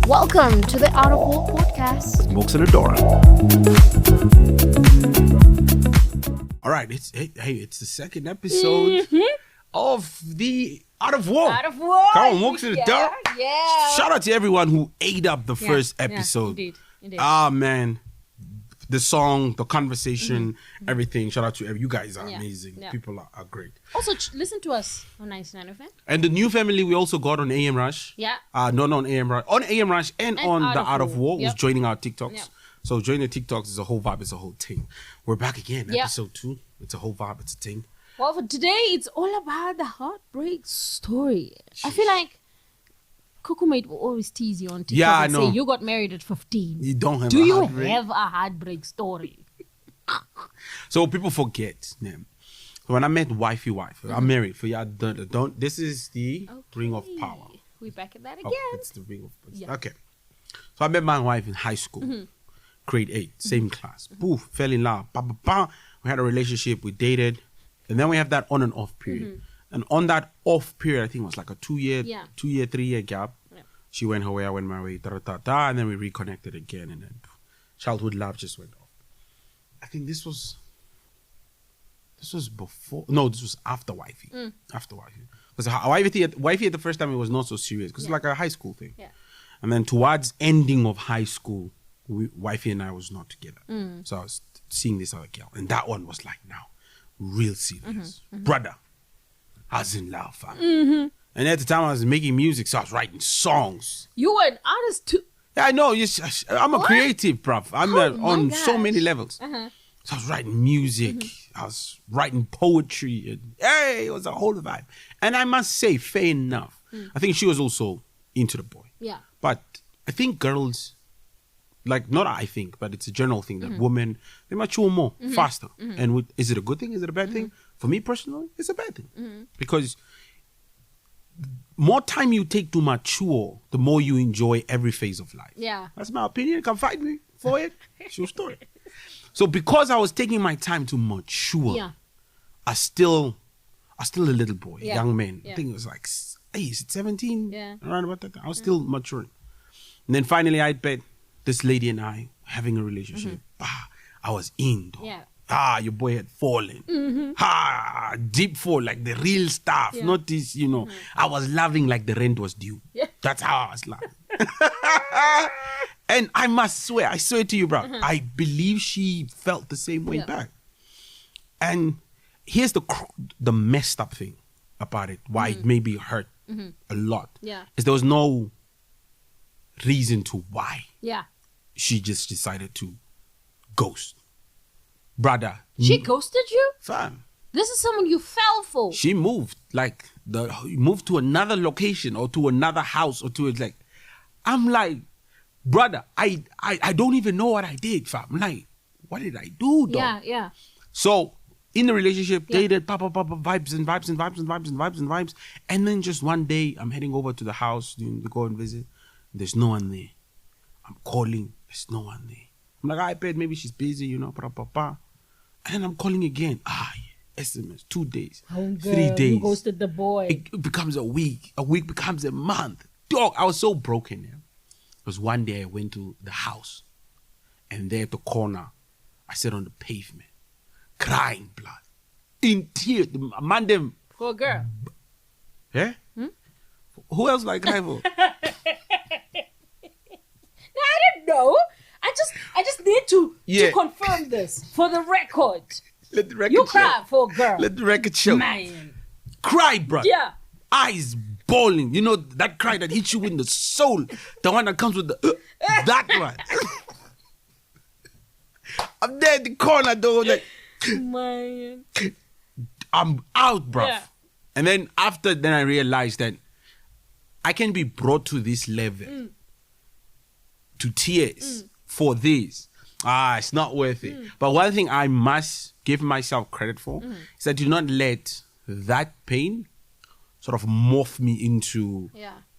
Welcome to the Out of War podcast. Mooks and Adora. All right, it's the second episode of the Out of War. Out of War. Come on, Mooks and Adora. Yeah. Shout out to everyone who ate up the first episode. Indeed. Ah, man. The song, the conversation, everything. Shout out to you guys are amazing. Yeah. People are great. Also, listen to us on 99 FM. And the new family we also got on AM Rush. Yeah. Not on AM Rush. On AM Rush and on the Out of War was Yep. joining our TikToks. Yep. So joining the TikToks is a whole vibe, it's a whole thing. We're back again, Yep. episode 2. It's a whole vibe, it's a thing. Well, for today, it's all about the heartbreak story. I feel like Coco Mate will always tease you on TikTok Yeah, I and know. say, you got married at 15. You don't have Do a you heartbreak. have a heartbreak story? So people forget. Yeah. So when I met wifey, I'm married. For y'all don't this is the ring of power. We're back at that Oh, again. it's the ring of power. Yeah. Okay. So I met my wife in high school, grade 8, same class. Poof, fell in love. Ba, ba, ba. We had a relationship, we dated, and then we have that on and off period. And on that off period, I think it was like a 2-year, 3-year gap. Yeah. She went her way, I went my way, and then we reconnected again, and then childhood love just went off. I think this was before. No, this was after wifey. After wifey, because wifey at the first time it was not so serious because it's like a high school thing. Yeah. And then towards ending of high school, wifey and I was not together. So I was seeing this other girl, and that one was like now real serious. Brother, I was in love, fam. And at the time I was making music, so I was writing songs. You were an artist too. Yeah, I know. I'm a creative, bruv. I'm on so gosh. many levels. So I was writing music. I was writing poetry. And, hey, it was a whole vibe. And I must say, fair enough. I think she was also into the boy. Yeah. But I think girls, like, not I think, but it's a general thing that women, they mature more, faster. And is it a good thing? Is it a bad thing? For me personally, it's a bad thing. Because more time you take to mature, the more you enjoy every phase of life. Yeah. That's my opinion. Come fight me for it. It's your story. So because I was taking my time to mature, I still a little boy, young man. I think it was like, hey, is it 17? Yeah. Around about that time. I was still maturing. And then finally I bet this lady and I having a relationship. I was in, though. Yeah. Your boy had fallen. Deep fall, like the real stuff. Not this, I was loving like the rent was due. Yeah. That's how I was loving. And I must swear, I swear to you, bro, I believe she felt the same way back. And here's the messed up thing about it, why it made me hurt a lot. Yeah. Is there was no reason to why Yeah. she just decided to ghost. Brother. She ghosted you? Fam. This is someone you fell for. She moved, like, moved to another location or to another house or to, like, I'm like, brother, I don't even know what I did, fam. I'm like, what did I do, though? Yeah. So, in the relationship, dated, vibes and vibes and vibes and vibes and vibes and vibes. And then just one day, I'm heading over to the house to go and visit. There's no one there. I'm calling. There's no one there. I'm like, I bet maybe she's busy, And then I'm calling again. SMS, 2 days, 3 days. You ghosted the boy. It becomes a week. A week becomes a month. Dog, I was so broken. Because one day I went to the house. And there at the corner, I sat on the pavement, crying blood. In tears. The man them. For a girl. Yeah? Who else like cry for? I don't know. I just need to Yeah. confirm this for the record. Let the record You show. cry for a girl. Let the record show. Man. Cry, bro. Yeah. Eyes bawling. That cry that hits you in the soul. The one that comes with that one. I'm there in the corner, though. Like, Man. I'm out, bruv. Yeah. And then I realized that I can be brought to this level, to tears for this. It's not worth it. But one thing I must give myself credit for is that do not let that pain sort of morph me into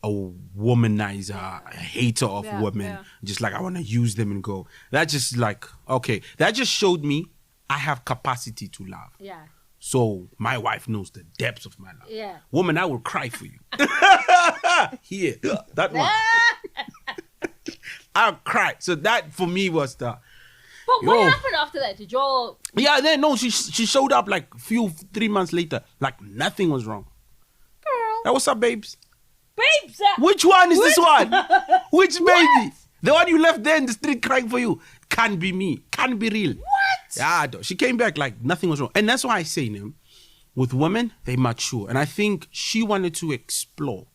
a womanizer, a hater of women. Just like I want to use them and go. That just like, okay, that just showed me I have capacity to love. Yeah. So my wife knows the depths of my love. Yeah. Woman, I will cry for you. Here, that one. I cried. So that for me was the. But what Yo. happened after that? Did y'all... Yeah, then no, she showed up like 3 months later, like nothing was wrong. Girl. Hey, what's up, babes? Babes! Which one is this one? Which baby? The one you left there in the street crying for you. Can't be me. Can't be real. What? Yeah, she came back like nothing was wrong. And that's why I say, with women, they mature. And I think she wanted to explore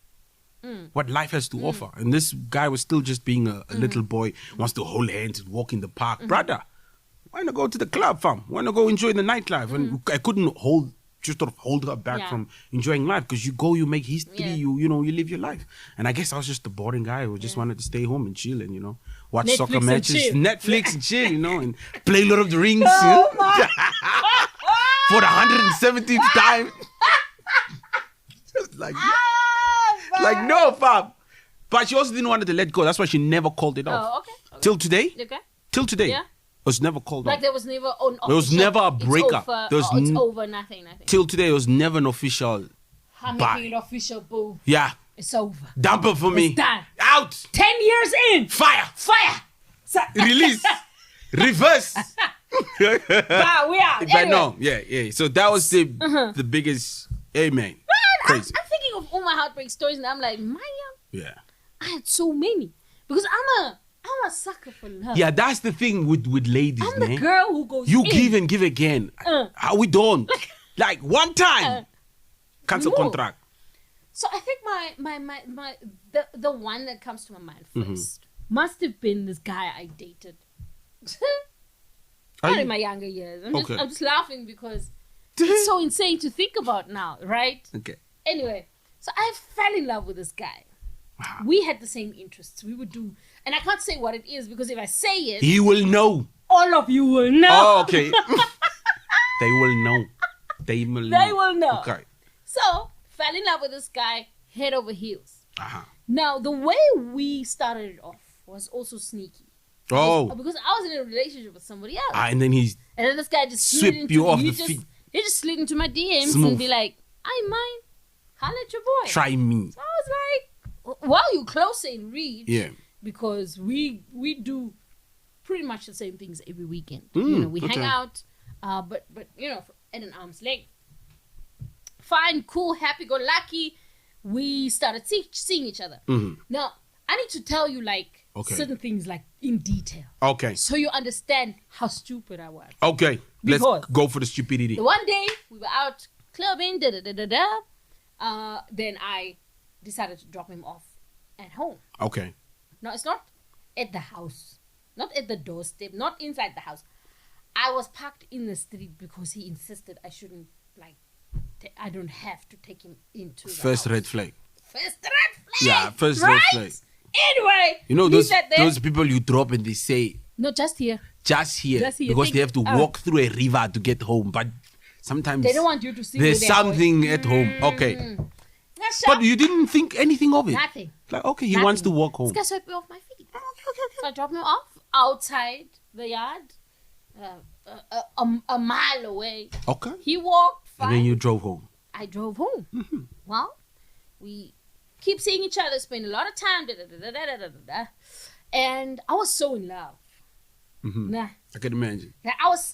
what life has to offer. And this guy was still just being a little boy, wants to hold hands and walk in the park. Brother, why not go to the club, fam? Why not go enjoy the nightlife? And I couldn't hold her back from enjoying life, because you go, you make history, you live your life. And I guess I was just the boring guy who just wanted to stay home and chill and, watch Netflix soccer and matches, chill. Netflix and chill, and play Lord of the Rings Oh my. for the 170th time. Just like, like, no, fam. But she also didn't want to let go. That's why she never called it off. Oh, okay. Till today. Okay. Till today. Yeah. It was never called Like off. there was never an There was official, never a breakup. It's over, There was it's over, nothing. Till today, it was never an official. I'm Bye. making it official, boo. Yeah. It's over. Dump it for me. It's done. Out. 10 years in. Fire. Fire. Release. Reverse. Bah, we are. But Anyway. no, yeah. So that was the biggest. Amen. Crazy. I'm thinking of all my heartbreak stories, and I'm like, Maya, Yeah. I had so many because I'm a sucker for love. Yeah, that's the thing with ladies, I'm the man. girl who goes. You in. give and give again. How we don't? Like one time, cancel no. contract. So I think the one that comes to my mind first must have been this guy I dated. Not in my younger years. I'm just laughing because it's so insane to think about now, right? Okay. Anyway, so I fell in love with this guy. Wow. We had the same interests. We would do, and I can't say what it is because if I say it, He will know. all of you will know. Oh, okay. They will know. They will know. They will know. Okay. So, fell in love with this guy head over heels. Uh-huh. Now, the way we started it off was also sneaky. Oh. Because I was in a relationship with somebody else. And then he's And then this guy just slid sweep into you off he the just, feet. He just slid into my DMs Smooth. and be like, I mind. Holla at your boy. try me. So I was like, well, you closer in reach. Yeah. Because we do pretty much the same things every weekend. We okay. hang out, but at an arm's length. Fine, cool, happy-go-lucky. We started seeing each other. Mm-hmm. Now, I need to tell you certain things in detail. Okay. So you understand how stupid I was. Okay. Let's Because go for the stupidity. The one day we were out clubbing, then I decided to drop him off at home. Okay. No, it's not at the house, not at the doorstep, not inside the house. I was parked in the street because he insisted I shouldn't I don't have to take him into the First house. red flag. First red flag. Yeah, first right? red flag. Anyway, You know he those sat there. those people you drop and they say No, just here. just here, Just here. because Think- they have to walk through a river to get home, but sometimes They don't want you to see. there's where they are something going. at home. Okay. That's But you didn't think anything of it. nothing. Like, okay, he Nothing. wants to walk home. This guy swept me off my feet. So I dropped him off outside the yard, a mile away. Okay. He walked And fine. then you drove home. I drove home. Well, we keep seeing each other, spend a lot of time, and I was so in love. Nah, I can imagine. I was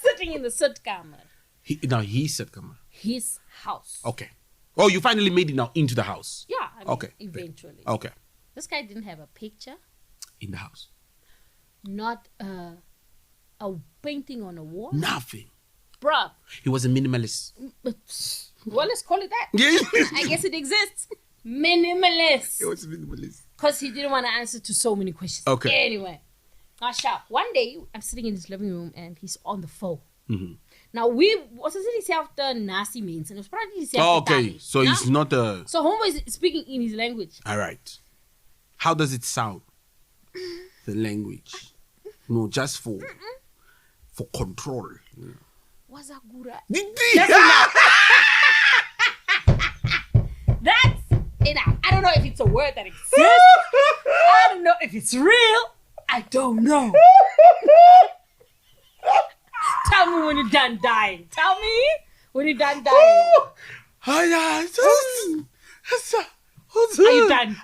sitting in the sitkamer, He said, come on. his house. Okay. Oh, you finally made it now into the house. Yeah, I mean, Okay. eventually. Okay. This guy didn't have a picture, In the house. not a painting on a wall. Nothing. Bruh, He was a minimalist. well, let's call it that. Yeah. I guess it exists. Minimalist. He was a minimalist. Because he didn't want to answer to so many questions. Okay. Anyway, sharp. One day, I'm sitting in his living room and he's on the phone. Mm-hmm. Now, was after nasi means, and it was probably Oh, okay. So he's not a... So Homo is speaking in his language. All right. How does it sound? The language. No, just for control. Wazura. That's That's enough. I don't know if it's a word that exists. I don't know if it's real. I don't know. Tell me when you're done dying. Tell me when you're done dying. Are you done?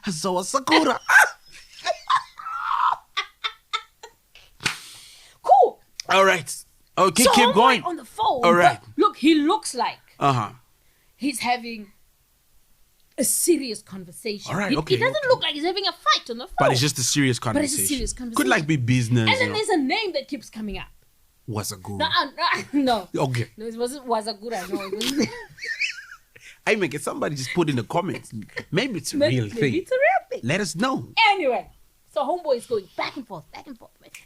All right. Okay, So keep homeboy going. on the phone. All right. But look, he looks like Uh-huh. he's having a serious conversation. All right, He okay, doesn't okay. look like he's having a fight on the phone. But it's just a serious But conversation. it's a serious conversation. Could like be business. And then there's a name that keeps coming up. Wazagura. No. Okay. No, it wasn't Wazagura. No, it wasn't. I make it. Somebody just put in the comments. Maybe it's a real thing. Maybe it's a real thing. Let us know. Anyway, so homeboy is going back and forth.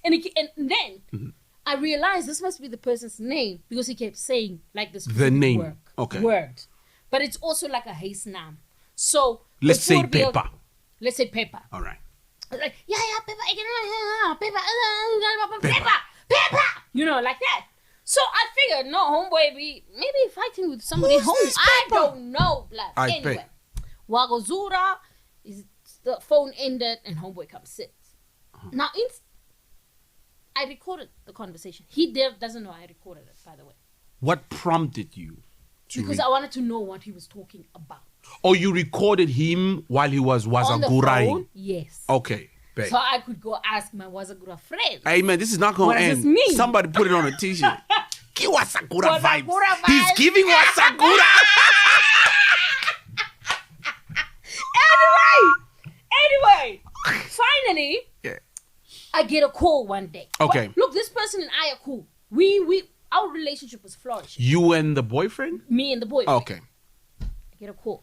And then I realized this must be the person's name because he kept saying like this The name. word. But it's also like a haste naam. So Let's say bijvoorbeeld- Pepper. Let's say Pepper. All right. I was like, yeah, Pepper. You know, like that. So I figured, no, homeboy be maybe fighting with somebody Who's home. this I Pepper? don't know, blood. I Anyway, bet. Wazura is the phone ended and homeboy comes sit. Now, I recorded the conversation. He doesn't know I recorded it, by the way, What prompted you to because I wanted to know what he was talking about. Or you recorded him while he was On the Wazagura? phone, yes. Okay. Bet. So I could go ask my Wazagura friend. Hey man, this is not going What to does end. this mean? Somebody put it on a t-shirt. Give Wazagura vibes. Wazagura He's vibes. giving Wazagura. Anyway, finally, Yeah. I get a call one day. Okay. Well, look, this person and I are cool. Our relationship was flourishing. You and the boyfriend? Me and the boyfriend. Okay. I get a call.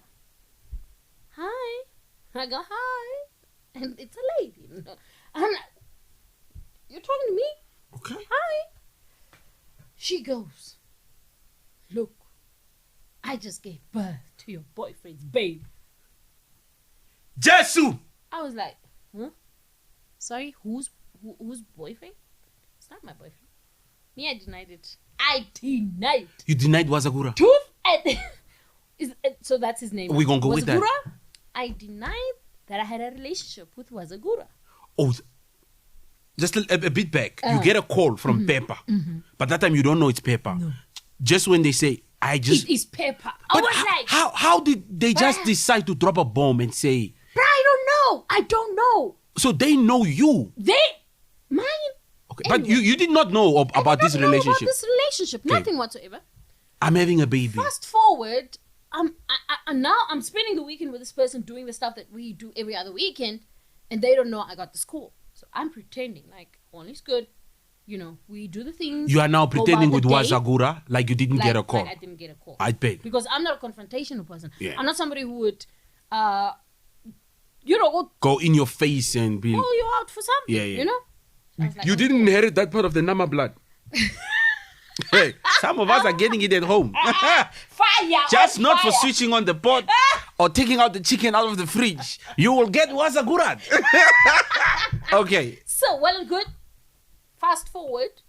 Hi. I go, hi. And it's a lady. I'm like, you're talking to me? Okay. Hi. She goes, look, I just gave birth to your boyfriend's baby. Jesu! I was like, huh? Sorry, whose boyfriend? It's not my boyfriend. Me, I denied it. I denied. You denied Wazagura? Truth and so that's his name. We're gonna go with that. Wazagura, I denied that I had a relationship with Wazagura. Oh, just a bit back. You get a call from Pepper. But that time you don't know it's Pepper. No. Just when they say, It is Pepper. I But was like, how did they just decide to drop a bomb and say, but I don't know. so they know you? Mine. Okay, but Anyway. you did not know about this I did not know relationship. about this relationship. Okay. Nothing whatsoever. I'm having a baby. Fast forward, now I'm spending the weekend with this person doing the stuff that we do every other weekend, and they don't know I got this call. So I'm pretending like all is good. You know, we do the things. You are now go pretending about with the day, Wazagura like you didn't get a call. Like I didn't get a call. I bet. Because I'm not a confrontational person. Yeah. I'm not somebody who would, Go in your face and be. call you out for something. Yeah, yeah. You know? So I was like, You didn't inherit that part of the Nama blood. Hey, some of us are getting it at home. Fire! Just on not for fire. switching on the pot or taking out the chicken out of the fridge. You will get Wazagura. Okay. So, well and good. Fast forward,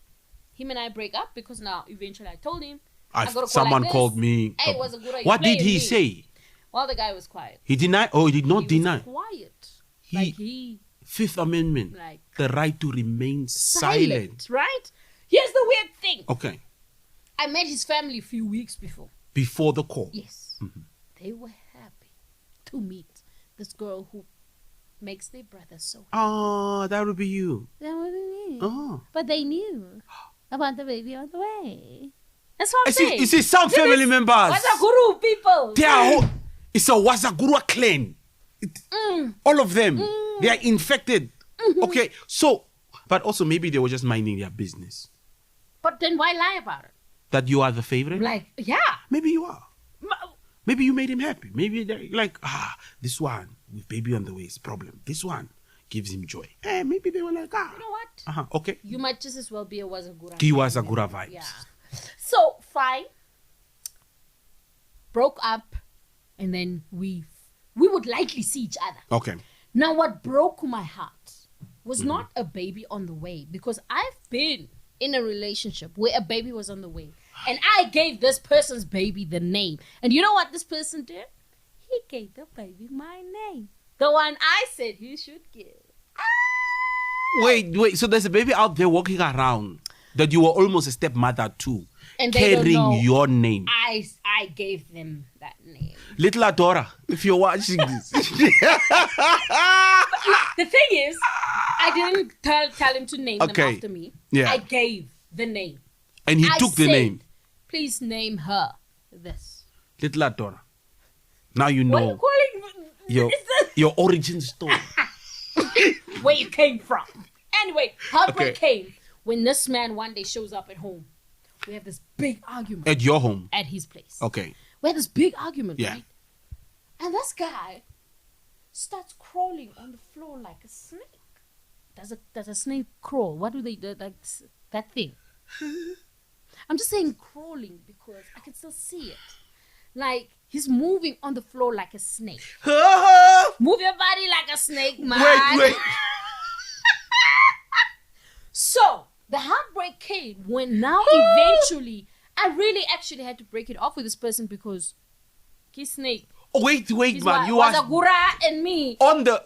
him and I break up because now eventually I told him. I got a call Someone like this. called me. Hey, Wazagura, you What did playing he me. say? Well, the guy was quiet. He denied. Oh, he did not He deny. was quiet. He- Fifth Amendment. Like The right to remain silent. right? Here's the weird thing. Okay. I met his family a few weeks before. Before the call. Yes. They were happy to meet this girl who makes their brother so happy. Oh, that would be you. That was me. Oh. But they knew about the baby on the way. That's what I'm I see. saying. You see, some This family is members. Wazaguru people. They are whole, it's a Wazagura clan. All of them. They are infected. Okay. So, but also maybe they were just minding their business. But then why lie about it? That you are the favorite? Like, yeah. Maybe you are. Ma- Maybe you made him happy. Maybe they're like, this one with baby on the way is a problem. This one gives him joy. Maybe they were like, You know what? Okay. You might just as well be a Wazagura. He was Wazagura vibes. Yeah. So, fine. Broke up. And then we would likely see each other. Okay. Now, what broke my heart was not a baby on the way, because I've been in a relationship where a baby was on the way, and I gave this person's baby the name. And you know what this person did? He gave the baby my name, the one I said he should give. Wait. So there's a baby out there walking around that you were almost a stepmother to, And they don't carrying know. your name. I gave them that name. Little Adora, if you're watching this. The thing is, I didn't tell him to name them Okay. after me. Yeah. I gave the name. And he took the said, name. Please name her this. Little Adora. Now you What are you know calling your origin story. where you came from? Anyway, Heartbreak Okay. came when this man one day shows up at home. We have this big argument At your home. at his place. Okay. We had this big argument, Yeah. right? And this guy starts crawling on the floor like a snake. Does a snake crawl? What do they do? Like that thing. I'm just saying crawling because I can still see it. Like he's moving on the floor like a snake. Move your body like a snake, man. Wait. So the heartbreak came when now eventually I really actually had to break it off with this person because he's snake. Wait, He's man. You are Wazura and me. on the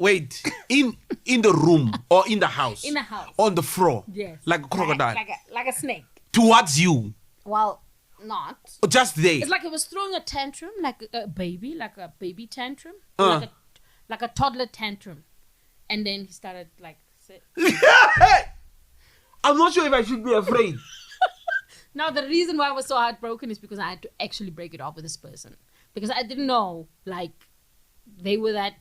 in the room or in the house. In the house. On the floor. Yes. Like a crocodile. Like a snake. Towards you. Well, not. Or just there. It's like it was throwing a tantrum, like a baby tantrum, Uh. like a toddler tantrum, and then he started like. I'm not sure if I should be afraid. Now the reason why I was so heartbroken is because I had to actually break it off with this person because I didn't know like they were that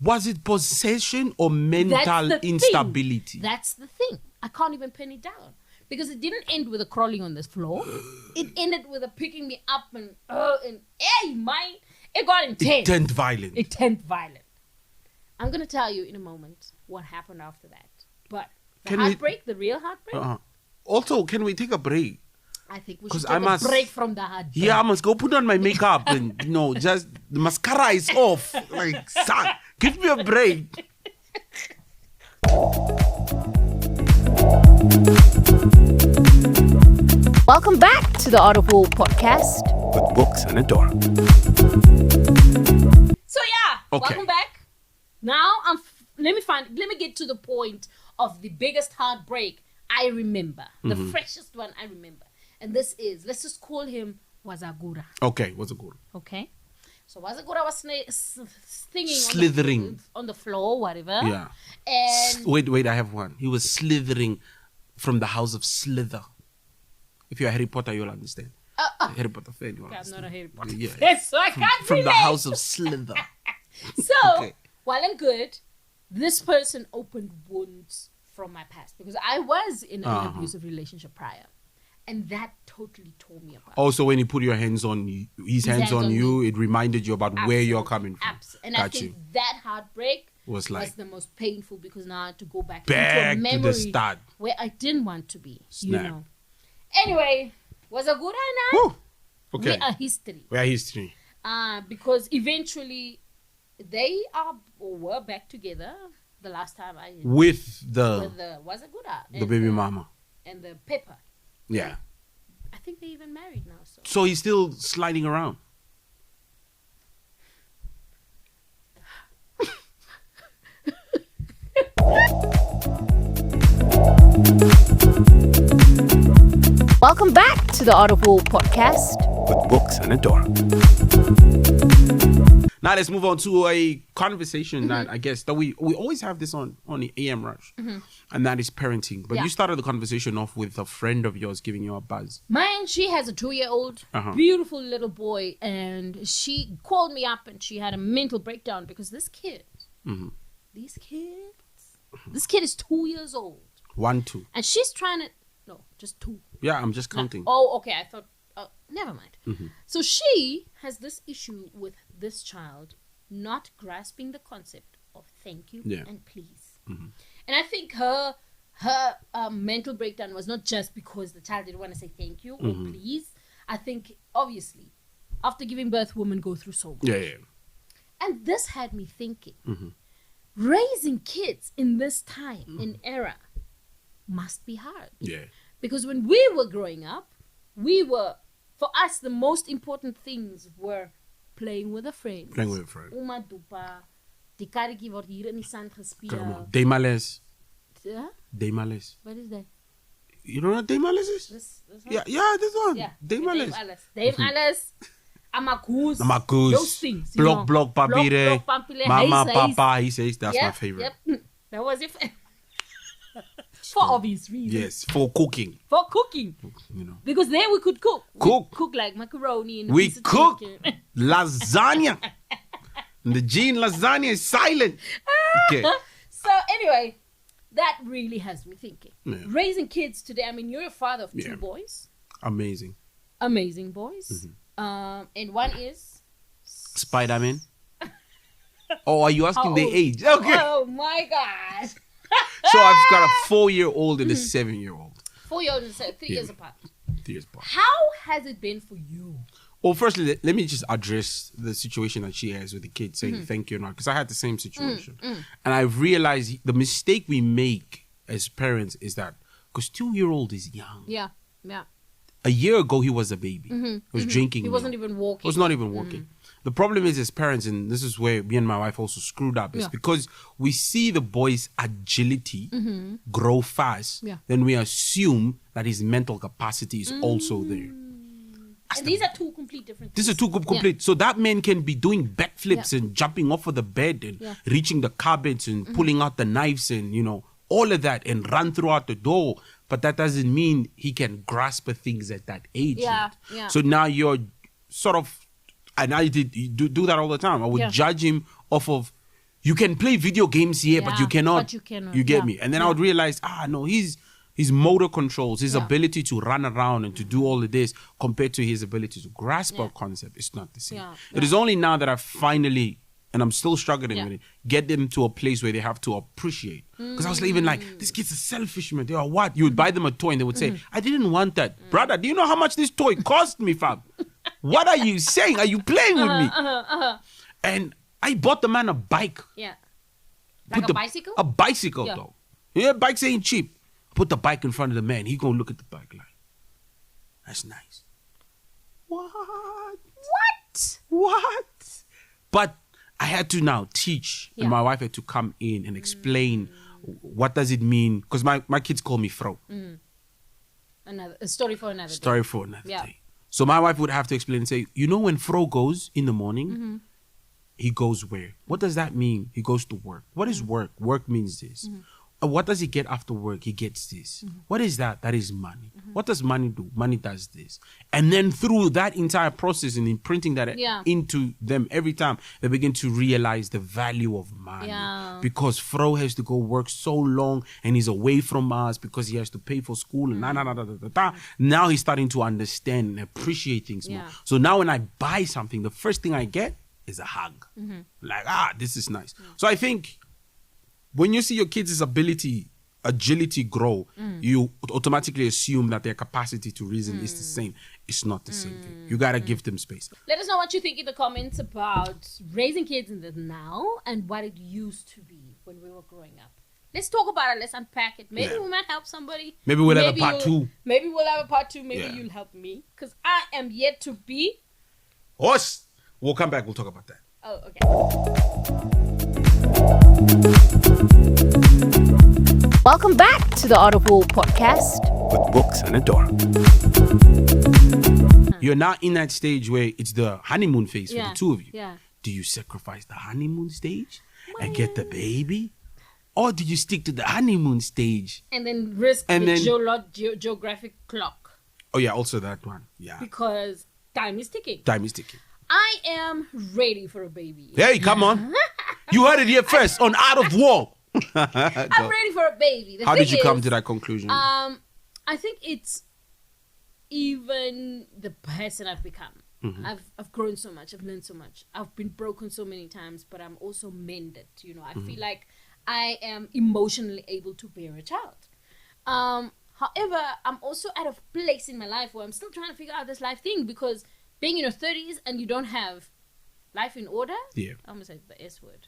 Was it possession or That's mental the thing. instability? That's the thing. I can't even pin it down because it didn't end with a crawling on this floor. It ended with a picking me up and hey, mine. It got intense. It turned violent. It turned violent. I'm gonna tell you in a moment what happened after that. But the heartbreak, the real heartbreak. Also, can we take a break? I think we 'Cause should take a break from the heartbreak. Yeah, I must go put on my makeup and just the mascara is off. Like, son, give me a break. Welcome back to the Art of War podcast. With books and Adora. So yeah, Okay. welcome back. Now let me get to the point of the biggest heartbreak I remember, the freshest one I remember, and this is, let's just call him Wazura. Okay, what's it called? Okay, so Wazura was singing Slithering. on the floor, whatever. Yeah. And Wait, I have one. He was slithering from the house of Slither. If you're a Harry Potter, you'll understand. Harry Potter fan, you'll I'm understand. not a Harry Potter Yeah. fan, so I can't From the relate. house of Slither. So, Okay. while I'm good, this person opened wounds from my past because I was in an abusive relationship prior. And that totally tore me apart. Also, when he put your hands on his hands on you, it reminded you about where you're coming from. And I think that heartbreak was the most painful because now I had to go back back into a to memory the start. where I didn't want to be. Snap. Anyway, was a good night. Whew. Okay. We are history. We are history. Because eventually they were back together the last time I With with the the Wazagura baby mama. and the Pepper. Yeah. I think they're even married now. So So he's still sliding around. welcome back to the Art of War podcast. With books and Adora. Now let's move on to a conversation that I guess that we always have this on the AM Rush, and that is parenting. But Yeah. you started the conversation off with a friend of yours giving you a buzz. Mine, she has a 2-year-old, beautiful little boy, and she called me up and she had a mental breakdown because this kid, this kid is 2 years old, 1, 2. and she's trying to, no, just 2. Yeah, I'm just counting. Oh, okay, I thought, never mind. So she has this issue with this child not grasping the concept of thank you and please. And I think her mental breakdown was not just because the child didn't want to say thank you or please. I think, obviously, after giving birth, women go through so much. Yeah. And this had me thinking, raising kids in this time, in era, must be hard. Yeah. Because when we were growing up, for us, the most important things were playing with a friend. Playing with a friend. Uma dupa, die karretjie word hier in die sand gespeel. Demales. Yeah? Demales. What is that? You know what Demales is? This one? Yeah, this one. Yeah. Demales. Dame alles. Amakus. Amakus. Those things. you know. Block, papire. Block, papire. Mama, Huis. Papa, he says that's my favorite. Yep. That was it. For obvious reasons. Yes, for cooking. For cooking. You know. Because there we could cook. Cook. We cook like macaroni and We piece of cook chicken. lasagna. And the gene lasagna is silent. Okay. So anyway, that really has me thinking. Yeah. Raising kids today. I mean, you're a father of 2 Yeah. boys. Amazing. Amazing boys. And one is Spider-Man. Oh, are you asking How their old? age? Okay. Oh my God. So I've got a 4-year-old and a 7-year-old. 4-year-old and 3 years apart. 3 years apart. How has it been for you? Well, firstly, let me just address the situation that she has with the kids saying thank you or not, because I had the same situation. And I've realized the mistake we make as parents is that, because 2-year-old is young. Yeah. Yeah. A year ago, he was a baby. He was drinking He milk. wasn't even walking. Was not even walking. The problem is as parents, and this is where me and my wife also screwed up, is because we see the boy's agility grow fast, then we assume that his mental capacity is also there. And these are two complete different things. This is too complete. So that man can be doing backflips and jumping off of the bed and reaching the cupboards and pulling out the knives and, you know, all of that and run throughout the door. But that doesn't mean he can grasp things at that age yet. Yeah. So now you're sort of, and I do that all the time. I would judge him off of, you can play video games here, but you cannot. But you cannot. You get me? And then I would realize, no, his motor controls, his ability to run around and to do all of this compared to his ability to grasp a concept is not the same. It is only now that I finally, and I'm still struggling with it, get them to a place where they have to appreciate. Because I was even like, this kid's a selfish man. They are what? You would buy them a toy and they would say, I didn't want that. Brother, do you know how much this toy cost me, fam? What are you saying? Are you playing with me? And I bought the man a bike. Yeah. Like a bicycle? A bicycle, though. Yeah, bikes ain't cheap. Put the bike in front of the man. He gonna look at the bike like, that's nice. What? But I had to now teach, and my wife had to come in and explain what does it mean, because my kids call me Fro. A story for another Story for another day. So my wife would have to explain and say, you know, when Fro goes in the morning, he goes where? What does that mean? He goes to work. What is work? Work means this. What does he get after work? He gets this. What is that? That is money. What does money do? Money does this. And then through that entire process and imprinting that into them every time, they begin to realize the value of money. Because Fro has to go work so long and he's away from us because he has to pay for school and Now he's starting to understand and appreciate things more. So now when I buy something, the first thing I get is a hug. Like, this is nice. So I think when you see your kids' agility grow, you automatically assume that their capacity to reason is the same. It's not the same thing. You gotta give them space. Let us know what you think in the comments about raising kids in the now and what it used to be when we were growing up. Let's talk about it. Let's unpack it. Maybe we might help somebody. Maybe we'll have a part 2. Maybe we'll have a part 2. Maybe you'll help me. Because I am yet to be... Horse! We'll come back. We'll talk about that. Oh, okay. Welcome back to the Audible podcast with Books and Adora. You're now in that stage where it's the honeymoon phase for the two of you. Do you sacrifice the honeymoon stage and get the baby? Or do you stick to the honeymoon stage? And then risk the geographic clock. Oh, yeah, also that one. Yeah. Because time is ticking. I am ready for a baby. Hey, come on. You heard it here first on Out of War. I'm ready for a baby. How did you come to that conclusion? I think it's even the person I've become. I've grown so much. I've learned so much. I've been broken so many times, but I'm also mended. You know, I feel like I am emotionally able to bear a child. However, I'm also at a place in my life where I'm still trying to figure out this life thing, because being in your 30s and you don't have life in order. Yeah. I almost said the S word.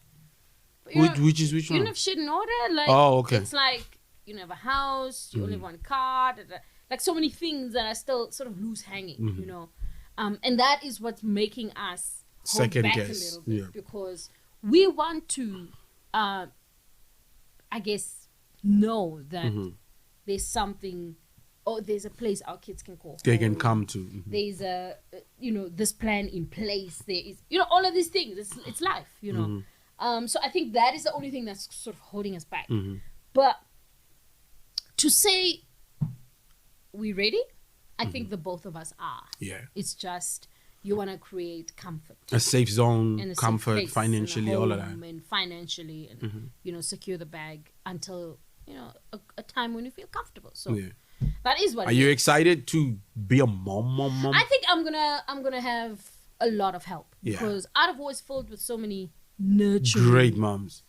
Which one? You don't have shit in order. Like, it's like you don't have a house, you only have one car, like so many things that are still sort of loose hanging, you know. And that is what's making us hold back a little bit, because we want to, I guess, know that there's something, or there's a place our kids can call they can come to. There's a, this plan in place. There is, all of these things. It's life, you know. So I think that is the only thing that's sort of holding us back. But to say we ready, I think the both of us are. Yeah. It's just you want to create comfort. A safe zone, And a safe comfort, place financially, and a all of home that. and financially, and secure the bag until a time when you feel comfortable. So Yeah. that is what. Are it you is. excited to be a mom? I think I'm gonna have a lot of help Yeah. because Out of War is filled with so many nurturing, Great moms.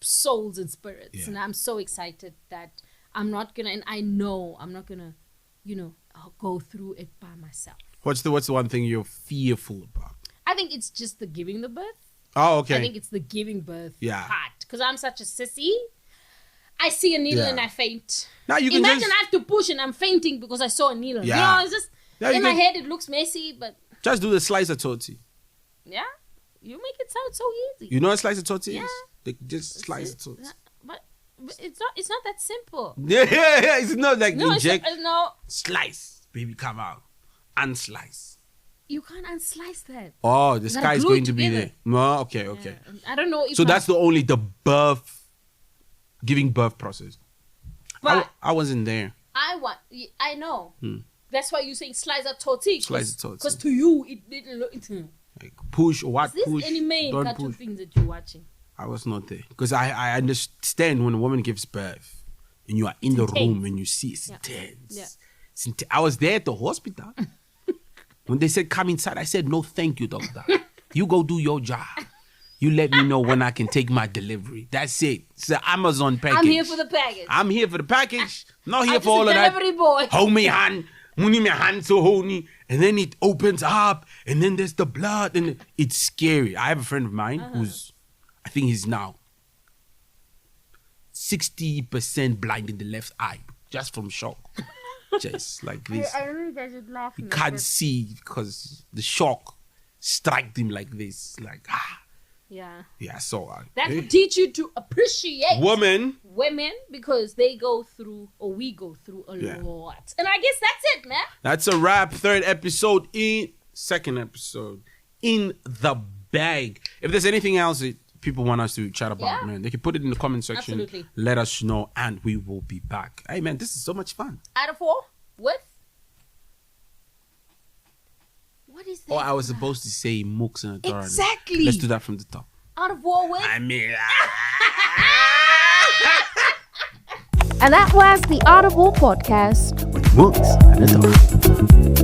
souls and spirits, Yeah. and I'm so excited that I'm not gonna, and I know I'm not gonna, I'll go through it by myself. What's the one thing you're fearful about? I think it's just the giving the birth. Oh, okay. I think it's the giving birth Yeah. part because I'm such a sissy. I see a needle Yeah. and I faint. Now you can Imagine I have to push and I'm fainting because I saw a needle. Yeah. It's just Yeah, you in my can- head it looks messy, but just do the slice of torti. yeah, you make it sound so easy. You know what a slice of torti Yeah. is? They just slice the torti. But it's not that simple. Yeah. It's not like No, inject, it's not, no, slice, baby, come out, unslice. you can't unslice that. Oh, the gotta sky is glue going it to be together. there. No, okay. Yeah. I don't know if So that's the giving birth process. but I wasn't there. I know. That's why you're saying slice a tortilla. Slice a tortilla. Because to you it didn't look. Is Like push or what? this Push. anime Don't cartoon push. things that you're watching? I was not there because I understand when a woman gives birth and you are in the room and you see it's intense. Yeah. I was there at the hospital. When they said come inside, I said no, thank you, doctor. You go do your job. You let me know when I can take my delivery. That's it. It's the Amazon package. I'm here for the package. I'm here for the package. Not here I'm for all just of a that. delivery boy. Hold me hand. Muni me hand so honey. And then it opens up. And then there's the blood. And it's scary. I have a friend of mine who's, I think he's now 60% blind in the left eye. Just from shock. Just like this. I don't know if I should laugh. He can't see because the shock struck him like this. Like, Yeah. Yeah, so That will teach you to appreciate women. women because they go through, or we go through a lot. And I guess that's it, man. That's a wrap. Second episode in the bag. If there's anything else that people want us to chat about, man, they can put it in the comment section. Absolutely. Let us know, and we will be back. Hey, man, this is so much fun. Out of 4 with. What is that? Oh, I was supposed to say Mooks and Adora. Exactly. Let's do that from the top. Out of war with. I mean, And that was the Art of War podcast. Mooks and Adora.